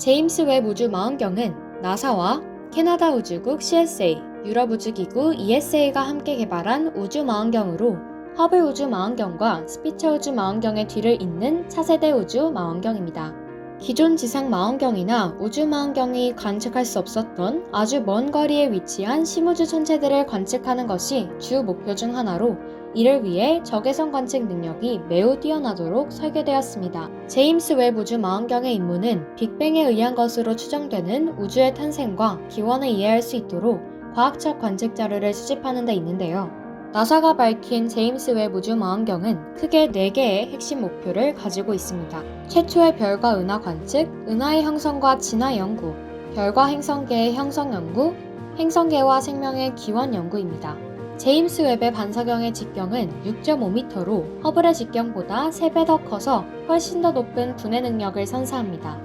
제임스 웹 우주망원경은 나사와 캐나다 우주국 CSA, 유럽 우주기구 ESA가 함께 개발한 우주망원경으로 허블 우주망원경과 스피처 우주망원경의 뒤를 잇는 차세대 우주망원경입니다. 기존 지상 망원경이나 우주망원경이 관측할 수 없었던 아주 먼 거리에 위치한 심우주 천체들을 관측하는 것이 주 목표 중 하나로, 이를 위해 적외선 관측 능력이 매우 뛰어나도록 설계되었습니다. 제임스 웹 우주망원경의 임무는 빅뱅에 의한 것으로 추정되는 우주의 탄생과 기원을 이해할 수 있도록 과학적 관측 자료를 수집하는 데 있는데요. 나사가 밝힌 제임스 웹 우주망원경은 크게 4개의 핵심 목표를 가지고 있습니다. 최초의 별과 은하 관측, 은하의 형성과 진화 연구, 별과 행성계의 형성 연구, 행성계와 생명의 기원 연구입니다. 제임스 웹의 반사경의 직경은 6.5m로 허블의 직경보다 3배 더 커서 훨씬 더 높은 분해 능력을 선사합니다.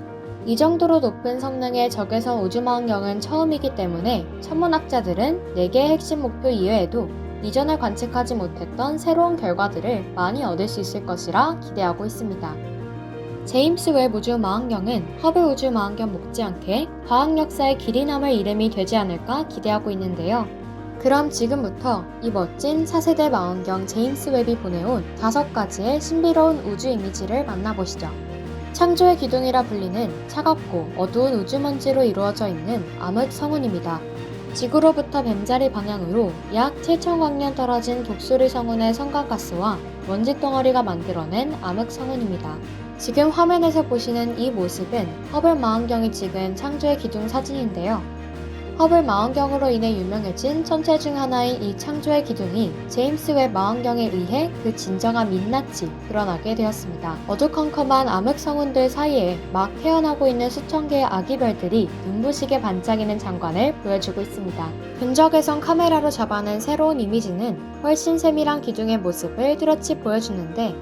이 정도로 높은 성능의 적외선 우주망원경은 처음이기 때문에 천문학자들은 4개의 핵심 목표 이외에도 이전에 관측하지 못했던 새로운 결과들을 많이 얻을 수 있을 것이라 기대하고 있습니다. 제임스 웹 우주망원경은 허블 우주망원경 못지않게 과학 역사에 길이 남을 이름이 되지 않을까 기대하고 있는데요. 그럼 지금부터 이 멋진 4세대 망원경 제임스 웹이 보내온 5가지의 신비로운 우주 이미지를 만나보시죠. 창조의 기둥이라 불리는 차갑고 어두운 우주먼지로 이루어져 있는 암흑 성운입니다. 지구로부터 뱀자리 방향으로 약 7,000광년 떨어진 독수리 성운의 성간가스와 먼지 덩어리가 만들어낸 암흑 성운입니다. 지금 화면에서 보시는 이 모습은 허블 망원경이 찍은 창조의 기둥 사진인데요. 허블 망원경으로 인해 유명해진 천체 중 하나인 이 창조의 기둥이 제임스 웹 망원경에 의해 그 진정한 민낯이 드러나게 되었습니다. 어두컴컴한 암흑 성운들 사이에 막 태어나고 있는 수천 개의 아기 별들이 눈부시게 반짝이는 장관을 보여주고 있습니다. 근적외선 카메라로 잡아낸 새로운 이미지는 훨씬 세밀한 기둥의 모습을 뚜렷이 보여주는데,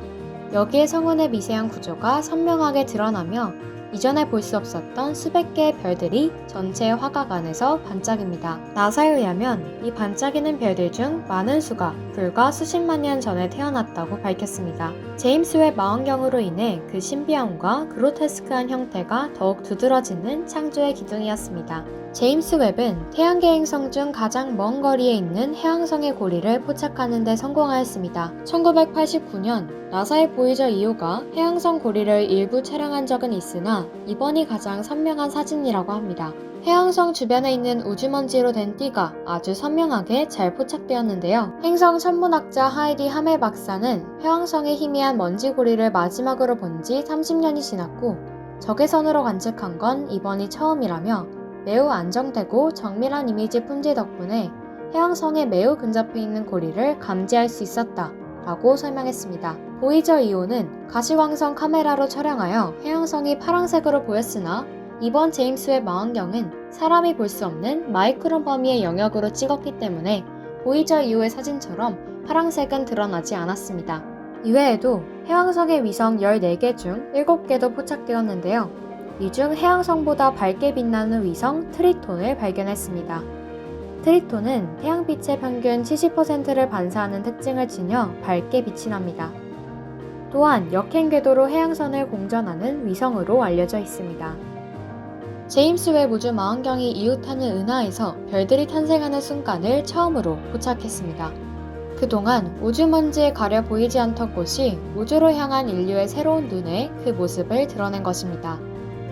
여기에 성운의 미세한 구조가 선명하게 드러나며 이전에 볼 수 없었던 수백 개의 별들이 전체 화각 안에서 반짝입니다. 나사에 의하면 이 반짝이는 별들 중 많은 수가 불과 수십만 년 전에 태어났다고 밝혔습니다. 제임스 웹 망원경으로 인해 그 신비함과 그로테스크한 형태가 더욱 두드러지는 창조의 기둥이었습니다. 제임스 웹은 태양계 행성 중 가장 먼 거리에 있는 해왕성의 고리를 포착하는 데 성공하였습니다. 1989년 나사의 보이저 2호가 해왕성 고리를 일부 촬영한 적은 있으나 이번이 가장 선명한 사진이라고 합니다. 해왕성 주변에 있는 우주먼지로 된 띠가 아주 선명하게 잘 포착되었는데요. 행성 천문학자 하이디 하멜 박사는 해왕성의 희미한 먼지 고리를 마지막으로 본 지 30년이 지났고 적외선으로 관측한 건 이번이 처음이라며, 매우 안정되고 정밀한 이미지 품질 덕분에 해왕성에 매우 근접해 있는 고리를 감지할 수 있었다 라고 설명했습니다. 보이저 2호는 가시광선 카메라로 촬영하여 해왕성이 파란색으로 보였으나 이번 제임스 웹 망원경은 사람이 볼 수 없는 마이크론 범위의 영역으로 찍었기 때문에 보이저 2호의 사진처럼 파란색은 드러나지 않았습니다. 이외에도 해왕성의 위성 14개 중 7개도 포착되었는데요. 이 중 해왕성보다 밝게 빛나는 위성 트리톤을 발견했습니다. 트리톤은 태양빛의 평균 70%를 반사하는 특징을 지녀 밝게 빛이 납니다. 또한 역행 궤도로 해왕선을 공전하는 위성으로 알려져 있습니다. 제임스 웹 우주 망원경이 이웃하는 은하에서 별들이 탄생하는 순간을 처음으로 포착했습니다. 그동안 우주먼지에 가려 보이지 않던 곳이 우주로 향한 인류의 새로운 눈에 그 모습을 드러낸 것입니다.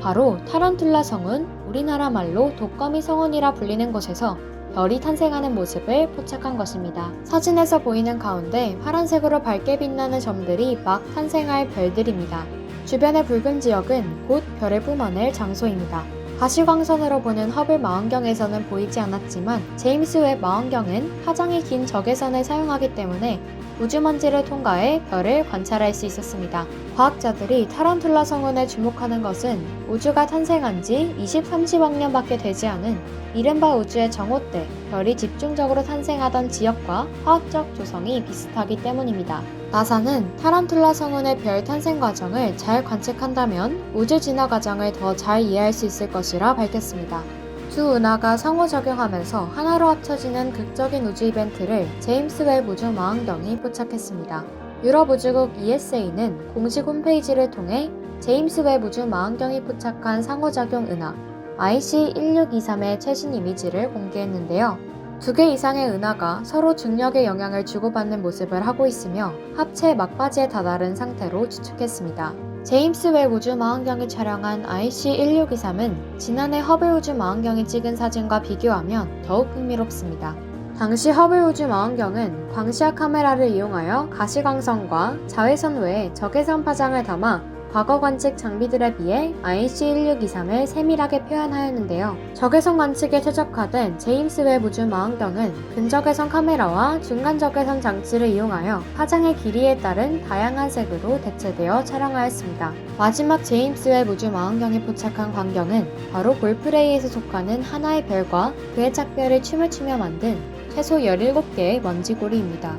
바로 타란툴라 성운, 우리나라 말로 독거미 성운이라 불리는 곳에서 별이 탄생하는 모습을 포착한 것입니다. 사진에서 보이는 가운데 파란색으로 밝게 빛나는 점들이 막 탄생할 별들입니다. 주변의 붉은 지역은 곧 별을 뿜어낼 장소입니다. 가시광선으로 보는 허블 망원경에서는 보이지 않았지만 제임스 웹 망원경은 파장이 긴 적외선을 사용하기 때문에 우주먼지를 통과해 별을 관찰할 수 있었습니다. 과학자들이 타란툴라 성운에 주목하는 것은 우주가 탄생한 지 20, 30억 년밖에 되지 않은 이른바 우주의 정오 때 별이 집중적으로 탄생하던 지역과 화학적 조성이 비슷하기 때문입니다. 나사는 타란툴라 성운의 별 탄생 과정을 잘 관측한다면 우주 진화 과정을 더 잘 이해할 수 있을 것이라 밝혔습니다. 두 은하가 상호작용하면서 하나로 합쳐지는 극적인 우주 이벤트를 제임스 웹 우주 망원경이 포착했습니다. 유럽 우주국 ESA는 공식 홈페이지를 통해 제임스 웹 우주 망원경이 포착한 상호작용 은하 IC1623의 최신 이미지를 공개했는데요. 2개 이상의 은하가 서로 중력의 영향을 주고받는 모습을 하고 있으며 합체 막바지에 다다른 상태로 추측했습니다. 제임스 웹 우주 망원경이 촬영한 IC1623은 지난해 허블 우주 망원경이 찍은 사진과 비교하면 더욱 흥미롭습니다. 당시 허블 우주 망원경은 광시야 카메라를 이용하여 가시광선과 자외선 외에 적외선 파장을 담아 과거 관측 장비들에 비해 IC1623을 세밀하게 표현하였는데요. 적외선 관측에 최적화된 제임스 웹 우주 망원경은 근적외선 카메라와 중간적외선 장치를 이용하여 파장의 길이에 따른 다양한 색으로 대체되어 촬영하였습니다. 마지막 제임스 웹 우주 망원경이 포착한 광경은 바로 볼프레이에서 속하는 하나의 별과 그의 짝별이 춤을 추며 만든 최소 17개의 먼지고리입니다.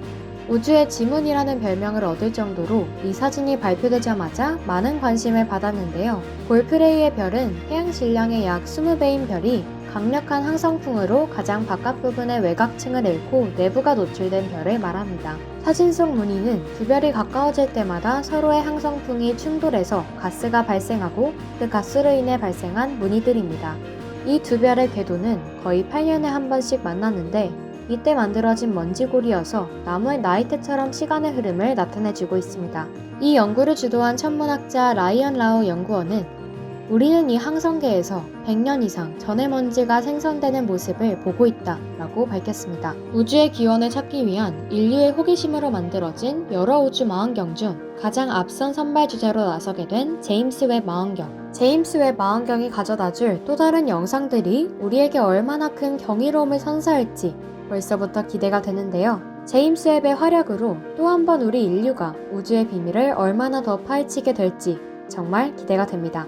우주의 지문이라는 별명을 얻을 정도로 이 사진이 발표되자마자 많은 관심을 받았는데요. 볼프레이의 별은 태양 질량의 약 20배인 별이 강력한 항성풍으로 가장 바깥 부분의 외곽층을 잃고 내부가 노출된 별을 말합니다. 사진 속 무늬는 두 별이 가까워질 때마다 서로의 항성풍이 충돌해서 가스가 발생하고 그 가스로 인해 발생한 무늬들입니다. 이 두 별의 궤도는 거의 8년에 한 번씩 만났는데 이때 만들어진 먼지골이어서 나무의 나이테처럼 시간의 흐름을 나타내주고 있습니다. 이 연구를 주도한 천문학자 라이언 라우 연구원은 우리는 이 항성계에서 100년 이상 전의 먼지가 생성되는 모습을 보고 있다 라고 밝혔습니다. 우주의 기원을 찾기 위한 인류의 호기심으로 만들어진 여러 우주 망원경 중 가장 앞선 선발 주자로 나서게 된 제임스 웹 망원경. 제임스 웹 망원경이 가져다줄 또 다른 영상들이 우리에게 얼마나 큰 경이로움을 선사할지 벌써부터 기대가 되는데요. 제임스 웹의 활약으로 또 한 번 우리 인류가 우주의 비밀을 얼마나 더 파헤치게 될지 정말 기대가 됩니다.